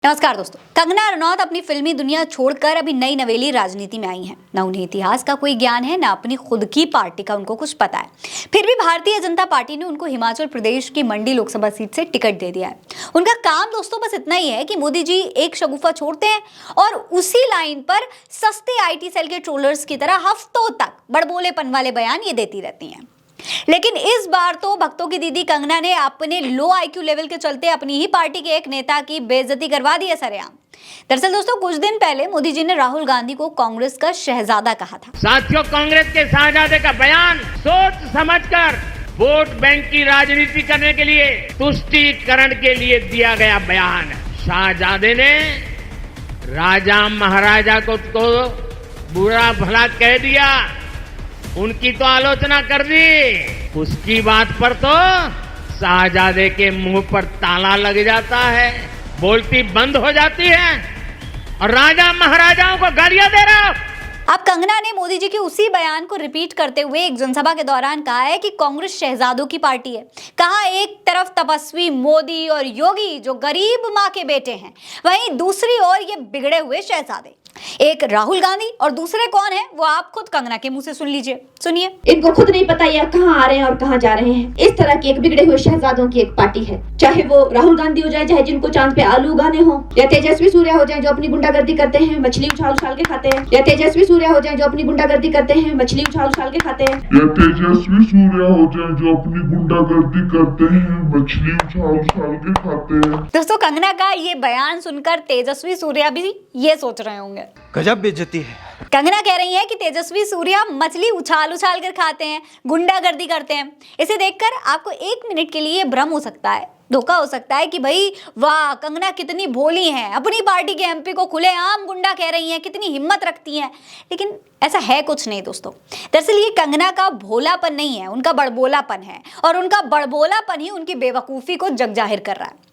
नमस्कार दोस्तों, कंगना रनौत अपनी फिल्मी दुनिया छोड़कर अभी नई नवेली राजनीति में आई हैं। ना उन्हें इतिहास का कोई ज्ञान है, ना अपनी खुद की पार्टी का उनको कुछ पता है। फिर भी भारतीय जनता पार्टी ने उनको हिमाचल प्रदेश की मंडी लोकसभा सीट से टिकट दे दिया है। उनका काम दोस्तों बस इतना ही है कि मोदी जी एक शगुफा छोड़ते हैं और उसी लाइन पर सस्ते IT सेल के ट्रोलर्स की तरह हफ्तों तक बड़बोलेपन वाले बयान ये देती रहती हैं। लेकिन इस बार तो भक्तों की दीदी कंगना ने अपने लो IQ लेवल के चलते अपनी ही पार्टी के एक नेता की बेइज्जती करवा दी है सरेआम। दरअसल दोस्तों, कुछ दिन पहले मोदी जी ने राहुल गांधी को कांग्रेस का शहजादा कहा था। साथियों, कांग्रेस के शहजादे का बयान सोच समझकर वोट बैंक की राजनीति करने के लिए, तुष्टीकरण के लिए दिया गया बयान। शहजादे ने राजा महाराजा को बुरा भला कह दिया, उनकी तो आलोचना कर दी। उसकी बात पर तो शहजादे के मुंह पर ताला लग जाता है, बोलती बंद हो जाती है और राजा महाराजाओं को गालियां दे रहा। अब कंगना ने मोदी जी के उसी बयान को रिपीट करते हुए एक जनसभा के दौरान कहा है कि कांग्रेस शहजादों की पार्टी है। कहा एक तरफ तपस्वी मोदी और योगी जो गरीब माँ के बेटे हैं, वहीं दूसरी ओर ये बिगड़े हुए शहजादे, एक राहुल गांधी और दूसरे कौन है वो आप खुद कंगना के मुंह से सुन लीजिए। सुनिए। इनको खुद नहीं पता ये कहाँ आ रहे हैं और कहाँ जा रहे हैं। इस तरह की एक बिगड़े हुए शहजादों की एक पार्टी है, चाहे वो राहुल गांधी हो जाए, चाहे जिनको चांद पे आलू उगाने हो, या तेजस्वी सूर्या हो जाए जो अपनी गुंडागर्दी करते हैं, मछली उछाल उछाल के खाते हैं, या तेजस्वी सूर्या हो जाए जो अपनी गुंडागर्दी करते हैं, मछली उछाल उछाल के खाते हैं, या तेजस्वी सूर्या हो जाए जो अपनी गुंडागर्दी करते हैं, मछली उछाल उछाल के खाते हैं। दोस्तों, कंगना का ये बयान सुनकर तेजस्वी सूर्या भी ये सोच रहे होंगे, गजब बेइज्जती है। कंगना कह रही है कि तेजस्वी सूर्या मछली उछाल उछाल कर खाते हैं, गुंडागर्दी करते हैं। इसे देखकर आपको एक मिनट के लिए भ्रम हो सकता है, धोखा हो सकता है कि भाई वाह, कंगना कितनी भोली हैं, अपनी पार्टी के MP को खुलेआम गुंडा कह रही हैं, कितनी हिम्मत रखती हैं। लेकिन ऐसा है कुछ नहीं दोस्तों। दरअसल ये कंगना का भोलापन नहीं है, उनका बड़बोलापन है, और उनका बड़बोलापन ही उनकी बेवकूफ़ी को जग जाहिर कर रहा है।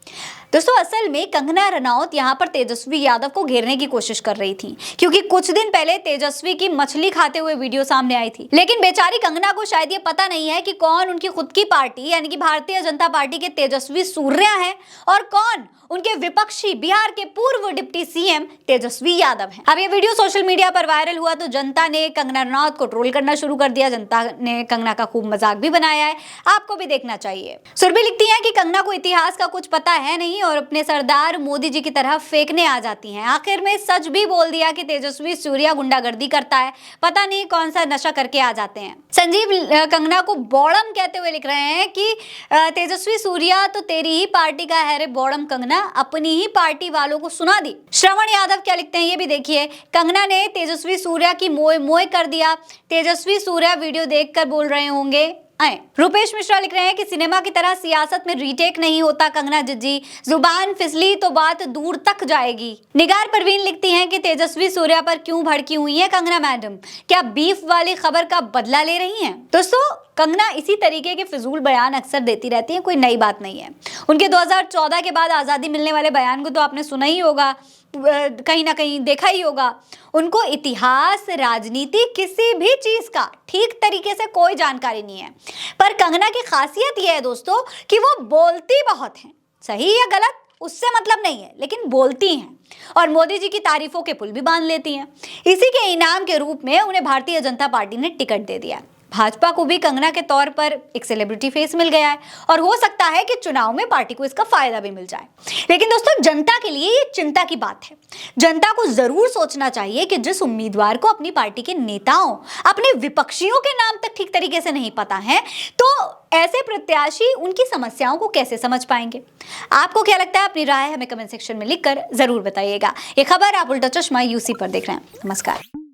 दोस्तों, असल में कंगना रनौत यहाँ पर तेजस्वी यादव को घेरने की कोशिश कर रही थी, क्योंकि कुछ दिन पहले तेजस्वी की मछली खाते हुए वीडियो सामने आई थी। लेकिन बेचारी कंगना को शायद ये पता नहीं है कि कौन उनकी खुद की पार्टी यानी कि भारतीय जनता पार्टी के तेजस्वी सूर्या है और कौन उनके विपक्षी बिहार के पूर्व डिप्टी CM तेजस्वी यादव हैं। अब ये वीडियो सोशल मीडिया पर वायरल हुआ तो जनता ने कंगना रनौत को ट्रोल करना शुरू कर दिया। जनता ने कंगना का खूब मजाक भी बनाया है, आपको भी देखना चाहिए। सुरभि लिखती है कि कंगना को इतिहास का कुछ पता है नहीं और अपने सरदार मोदी जी की तरह फेंकने आ जाती हैं। आखिर में सच भी बोल दिया कि तेजस्वी सूर्या गुंडागर्दी करता है, पता नहीं कौन सा नशा करके आ जाते हैं। संजीव कंगना को बॉडम कहते हुए लिख रहे हैं कि तेजस्वी सूर्या तो तेरी ही पार्टी का है रे बॉडम, कंगना अपनी ही पार्टी वालों को सुना दी। श्रवण यादव क्या लिखते हैं ये भी देखिए। कंगना ने तेजस्वी सूर्या की मोए मोए कर दिया, तेजस्वी सूर्या वीडियो देखकर बोल रहे होंगे आए। रुपेश मिश्रा लिख रहे हैं कि सिनेमा की तरह सियासत में रीटेक नहीं होता कंगना जिज्जी, जुबान फिसली तो बात दूर तक जाएगी। निगार परवीन लिखती हैं कि तेजस्वी सूर्या पर क्यों भड़की हुई है कंगना मैडम, क्या बीफ वाली खबर का बदला ले रही हैं? दोस्तों, कंगना इसी तरीके के फिजूल बयान अक्सर देती रहती हैं, कोई नई बात नहीं है। उनके 2014 के बाद आज़ादी मिलने वाले बयान को तो आपने सुना ही होगा, कहीं ना कहीं देखा ही होगा। उनको इतिहास, राजनीति, किसी भी चीज का ठीक तरीके से कोई जानकारी नहीं है। पर कंगना की खासियत यह है दोस्तों कि वो बोलती बहुत हैं, सही या गलत उससे मतलब नहीं है, लेकिन बोलती हैं और मोदी जी की तारीफों के पुल भी बांध लेती हैं। इसी के इनाम के रूप में उन्हें भारतीय जनता पार्टी ने टिकट दे दिया। भाजपा को भी कंगना के तौर पर एक सेलिब्रिटी फेस मिल गया है और हो सकता है कि चुनाव में पार्टी को इसका फायदा भी मिल जाए। लेकिन दोस्तों, जनता के लिए ये चिंता की बात है। जनता को जरूर सोचना चाहिए कि जिस उम्मीदवार को अपनी पार्टी के नेताओं, अपने विपक्षियों के नाम तक ठीक तरीके से नहीं पता है, तो ऐसे प्रत्याशी उनकी समस्याओं को कैसे समझ पाएंगे। आपको क्या लगता है? अपनी राय हमें कमेंट सेक्शन में लिखकर जरूर बताइएगा। ये खबर आप उल्टा चश्मा UC पर देख रहे हैं। नमस्कार।